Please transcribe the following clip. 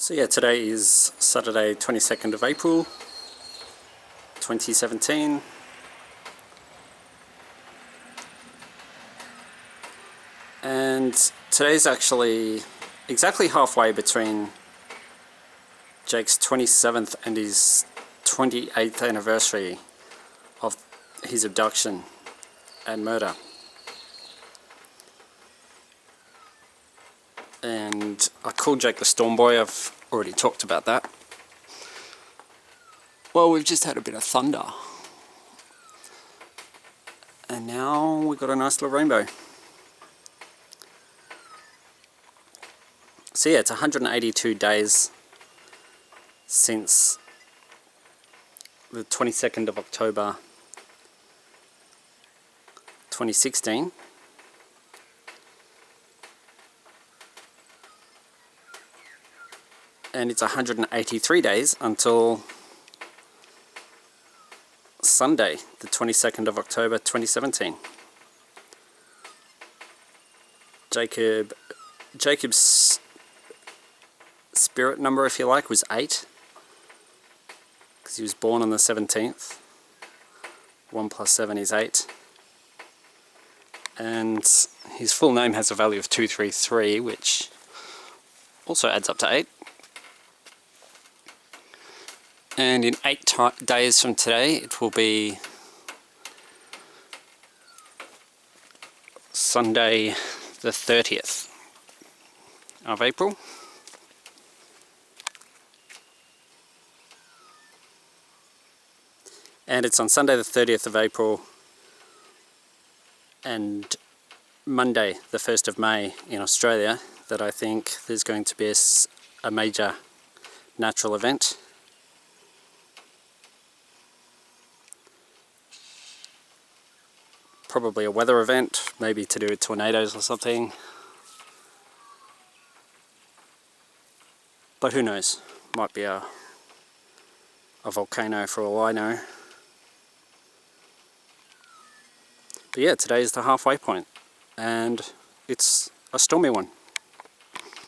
So yeah, today is Saturday 22nd of April 2017. And today's actually exactly halfway between Jake's 27th and his 28th anniversary of his abduction and murder. And I called Jake the Storm Boy. I've already talked about that. Well, we've just had a bit of thunder. And now we've got a nice little rainbow. So yeah, it's 182 days since the 22nd of October 2016. And it's 183 days until Sunday, the 22nd of October 2017. Jacob's spirit number, if you like, was 8, because he was born on the 17th. 1 plus 7 is 8. And his full name has a value of 233, which also adds up to 8. And in 8 days from today, it will be Sunday the 30th of April. And it's on Sunday the 30th of April and Monday the 1st of May in Australia that I think there's going to be a major natural event. Probably a weather event, maybe to do with tornadoes or something. But who knows? Might be a volcano for all I know. But yeah, today is the halfway point, and it's a stormy one.